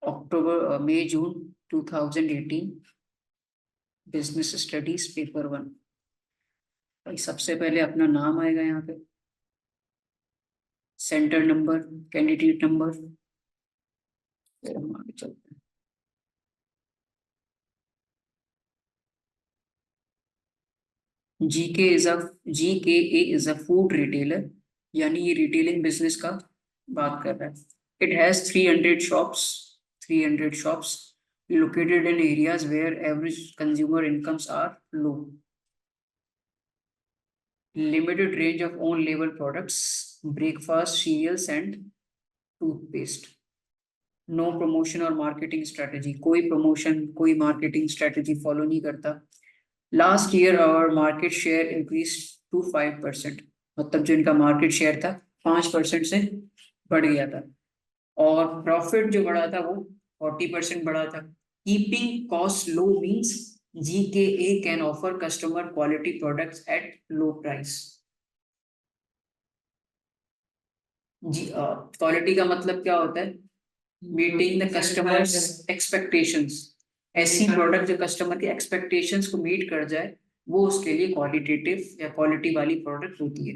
मई जून 2018 business studies paper 1। भाई सबसे पहले अपना नाम आएगा यहाँ पे, सेंटर नंबर, कैंडिडेट नंबर, फिर हम आगे चलते हैं। GK is a food retailer, यानी ये रिटेलिंग बिजनेस का बात कर रहा है। It has 300 shops located in areas where average consumer incomes are low. Limited range of own label products, breakfast cereals and toothpaste. No promotion और marketing strategy, कोई promotion कोई मार्केटिंग स्ट्रेटेजी फॉलो नहीं करता। Last year our market share increase to 5%, मतलब जो इनका market share था 5% से बढ़ गया था। और प्रॉफिट जो बढ़ा था वो 40% बढ़ा था। Keeping cost low means GKA can offer customer quality products at low price. जी, क्वालिटी का मतलब क्या होता है? Meeting the customers expectations. ऐसी प्रोडक्ट जो कस्टमर के एक्सपेक्टेशंस को मीट कर जाए, वो उसके लिए क्वालिटेटिव या क्वालिटी वाली प्रोडक्ट होती है।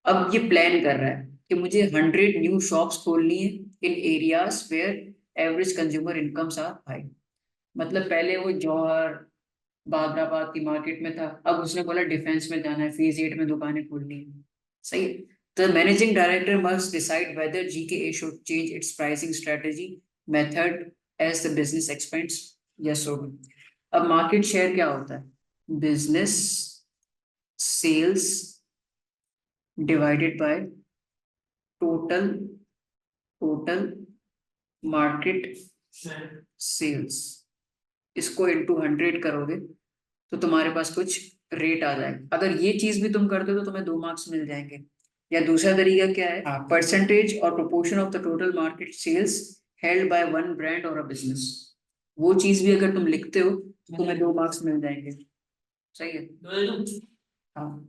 अब ये प्लान कर रहा है कि मुझे 100 न्यू शॉप्स खोलनी है in areas where average consumer incomes are high. मतलब पहले वो जौहर बादराबाद की मार्केट में था, अब उसने बोला डिफेंस में जाना है, फेज 8 में दुकानें खोलनी है। सही है। The managing director must decide whether GKA should change its pricing strategy method as the business expands. Yes or no? अब मार्केट शेयर क्या होता है? Business sales divided by total total market sales. इसको इनटू 100 करोगे तो तुम्हारे पास कुछ rate आ जाएगा। अगर ये चीज भी तुम करते हो तो तुम्हें 2 मार्क्स मिल जाएंगे। या दूसरा तरीका क्या है? परसेंटेज और proportion of the total market sales held by one brand और अ बिजनेस। वो चीज भी अगर तुम लिखते हो तो तुम्हें 2 मार्क्स मिल जाएंगे। सही है। हाँ,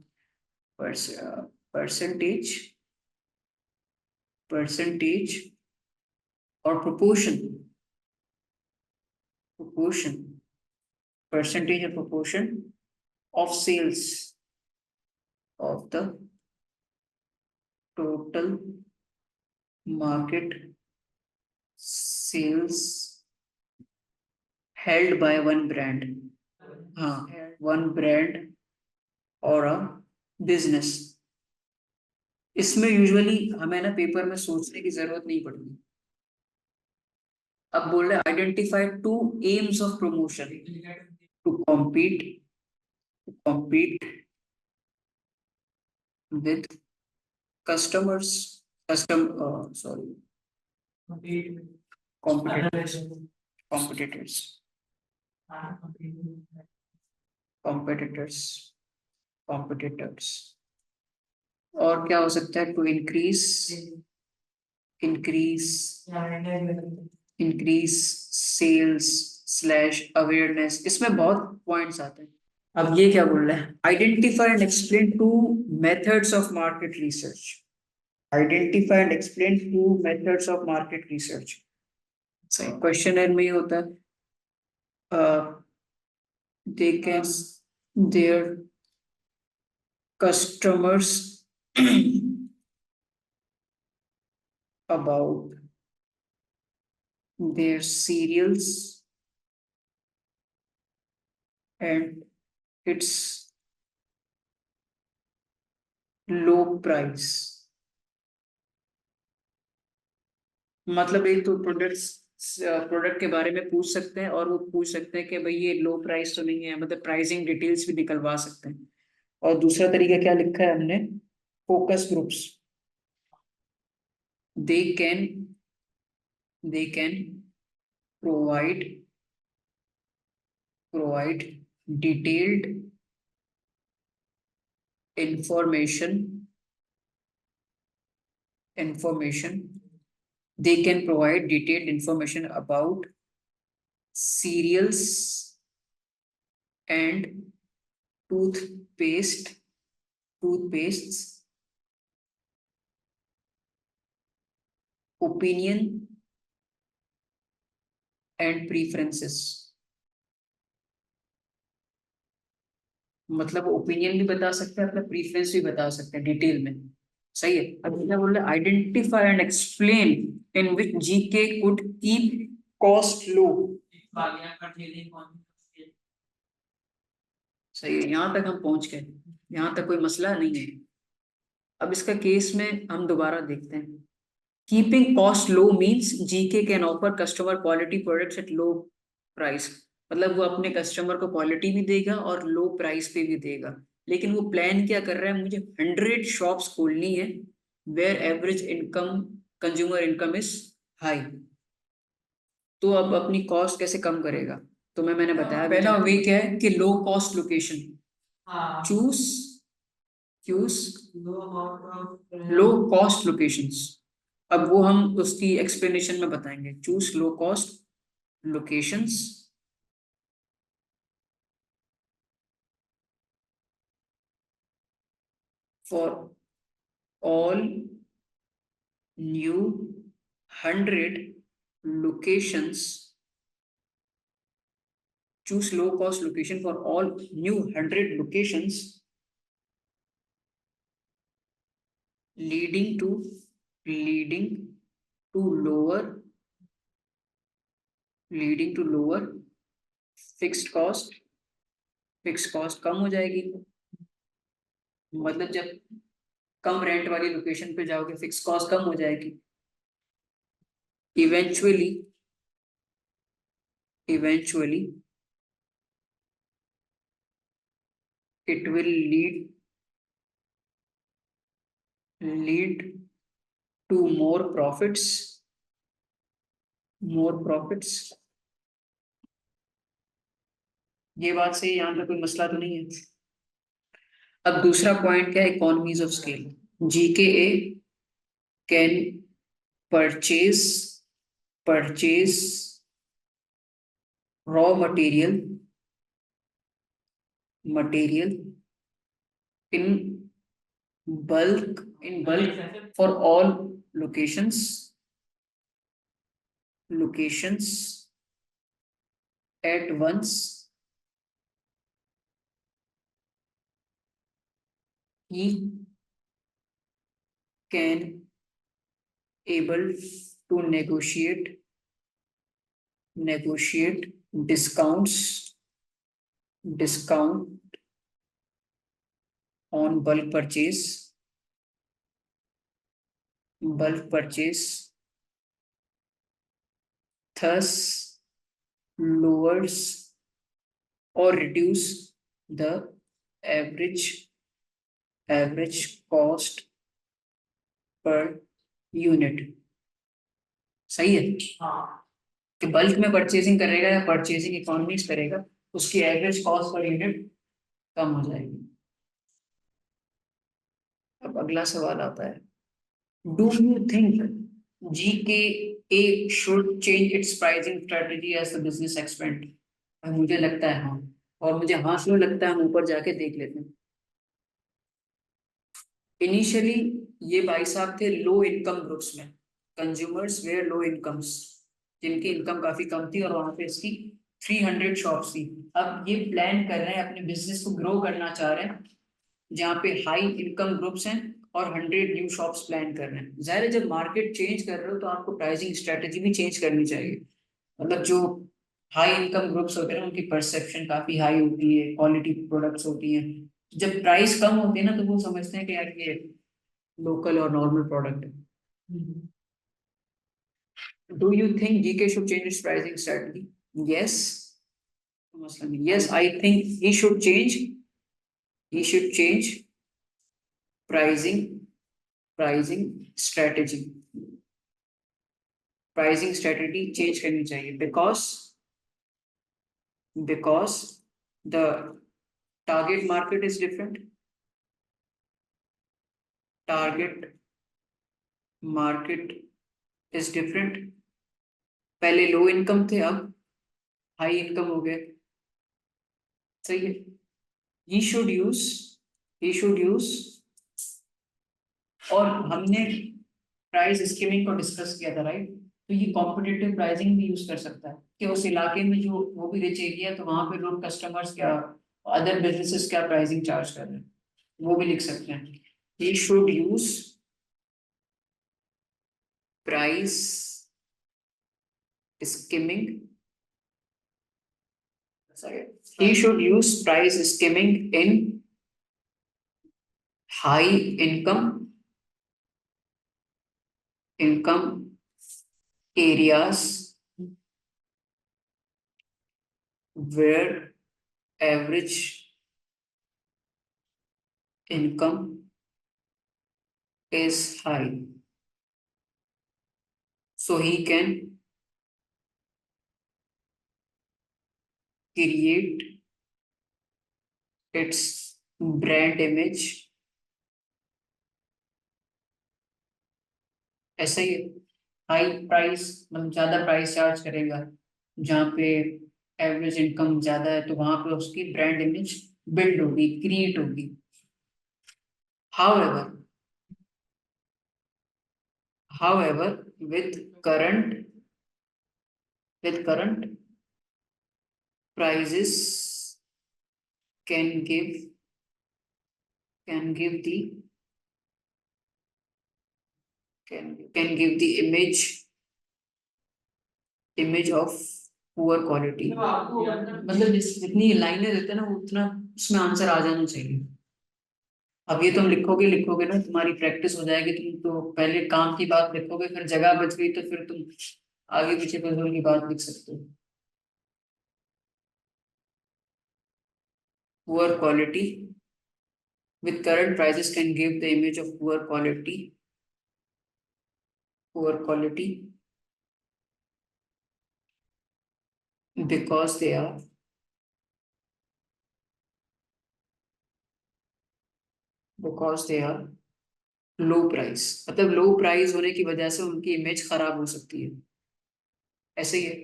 परसेंटेज परसेंटेज और प्रोपोर्शन प्रोपोर्शन परसेंटेज और proportion of sales of the total market sales held by one brand. हाँ, वन ब्रांड और अ बिजनेस। इसमें यूजुअली हमें ना पेपर में सोचने की जरूरत नहीं पड़ती। अब बोल रहे identify two aims of promotion to compete with customers custom sorry competitors competitors competitors competitors. और क्या हो सकता है? To increase increase increase sales slash awareness. इसमें बहुत पॉइंट्स आते हैं। अब ये क्या बोल रहा है? Identify and explain two methods of market research. Identify and explain two methods of market research. सही क्वेश्चनर में ये होता है। They can their customers about their cereals and its low price। मतलब एक तो प्रोडक्ट के बारे में पूछ सकते हैं, और वो पूछ सकते हैं कि भाई ये लो प्राइस तो नहीं है, मतलब प्राइसिंग डिटेल्स भी निकलवा सकते हैं। और दूसरा तरीका क्या लिखा है हमने? Focus groups. They can they can provide provide detailed information they can provide detailed information about cereals and toothpastes opinion and preferences, मतलब ओपिनियन भी बता सकते हैं, अपना प्रीफरेंस भी बता सकते हैं डिटेल में। सही है। अब क्या बोल रहे हैं, identify and explain in which GK could keep cost low. सही है, यहाँ तक हम पहुंच गए, यहाँ तक कोई मसला नहीं है। अब इसका केस में हम दोबारा देखते हैं। Keeping cost low means GK can offer customer quality products at low price, मतलब वो अपने कस्टमर को क्वालिटी भी देगा और लो प्राइस पे भी देगा। लेकिन वो प्लान क्या कर रहा है, मुझे 100 शॉप्स खोलनी है where average income, consumer income is high. तो अब अपनी कॉस्ट कैसे कम करेगा? तो मैंने बताया पहला वे क्या है कि low cost location, choose choose low cost locations. अब वो हम उसकी एक्सप्लेनेशन में बताएंगे। Choose low cost locations for all new 100 locations. Choose low cost location for all new 100 locations leading to leading to lower leading to lower fixed cost कम हो जाएगी। मतलब जब कम रेंट वाली लोकेशन पे जाओगे फिक्स कॉस्ट कम हो जाएगी। Eventually it will lead to more profits। ये बात सही, यहाँ पे कोई मसला तो नहीं है। अब दूसरा पॉइंट क्या है, economies of scale. GKA can purchase purchase raw material in bulk for all locations at once. he can able to negotiate discount on bulk purchase, thus lowers or reduce the average cost per unit। सही है कि bulk में purchasing करेगा या purchasing economics करेगा, उसकी average cost per unit कम हो जाएगी। अब अगला सवाल आता है, do you think GKA should change its pricing strategy as the business expand? मुझे लगता है हाँ, और मुझे हाँ क्यों लगता है हम ऊपर जाके देख लेते हैं। इनिशियली ये भाई साहब थे लो इनकम ग्रुप्स में, कंज्यूमर्स वेयर लो इनकम्स, जिनकी इनकम काफी कम थी और वहां पे इसकी 300 शॉप्स थी। अब ये प्लान कर रहे हैं, अपने बिजनेस को ग्रो करना चाह रहे हैं जहाँ पे हाई इनकम ग्रुप्स हैं और 100 न्यू शॉप्स प्लान कर रहे हैं। जाहिर है जब मार्केट चेंज कर रहे हो तो आपको प्राइसिंग स्ट्रेटेजी भी चेंज करनी चाहिए। मतलब जो हाई इनकम ग्रुप्स होते हैं उनकी परसेप्शन काफी हाई होती है, क्वालिटी प्रोडक्ट्स होती हैं। जब प्राइस कम होती है ना तो वो समझते हैं कि यार ये लोकल और नॉर्मल प्रोडक्ट है। Do you think GK should change it's pricing strategy? Yes, yes, I think he should change pricing pricing strategy pricing strategy change करनी चाहिए because the target market is different। target market is different। पहले low income थे, अब high income हो गए। सही है। he should use और हमने प्राइस स्कीमिंग को डिस्कस किया था, राइट? तो तो ये कॉम्पिटिटिव प्राइसिंग भी यूज कर सकता है कि उस इलाके में जो वो भी रिच एरिया है तो वहां पे लोग कस्टमर्स क्या, अदर बिजनेसेस क्या प्राइसिंग चार्ज कर रहे हैं, वो भी लिख सकते हैं। He should use price skimming, he should use price skimming in high income areas where average income is high, so he can create its brand image। ऐसा ही हाई प्राइस मतलब ज्यादा प्राइस चार्ज करेगा, जहाँ पे एवरेज इनकम ज्यादा है तो वहां पे उसकी ब्रांड इमेज बिल्ड होगी, क्रिएट होगी। However, however, with current prices can give the can give the image of poor quality। मतलब जितनी लाइनें देते हैं ना उतना उसमें आंसर आ जाना चाहिए। अब ये तुम लिखोगे लिखोगे ना, तुम्हारी प्रैक्टिस हो जाएगी, तुम तो पहले काम की बात लिखोगे, फिर जगह बच गई तो फिर तुम आगे पीछे फिजूल की बात लिख सकते हो। Poor quality with current prices can give the image of poor quality because they are low price, मतलब लो प्राइस होने की वजह से उनकी इमेज खराब हो सकती है। ऐसे ही है,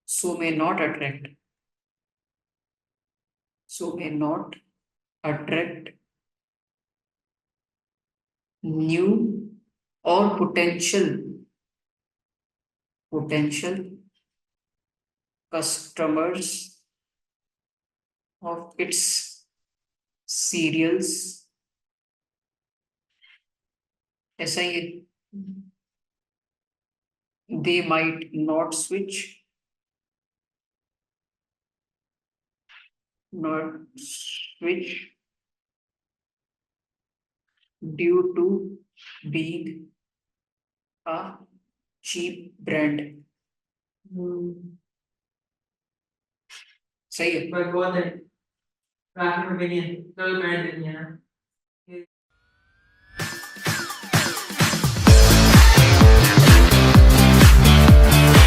so may not attract so may not attract new or potential customers of its cereals। ऐसा ही है, they might not switch due to being a cheap brand। सही है।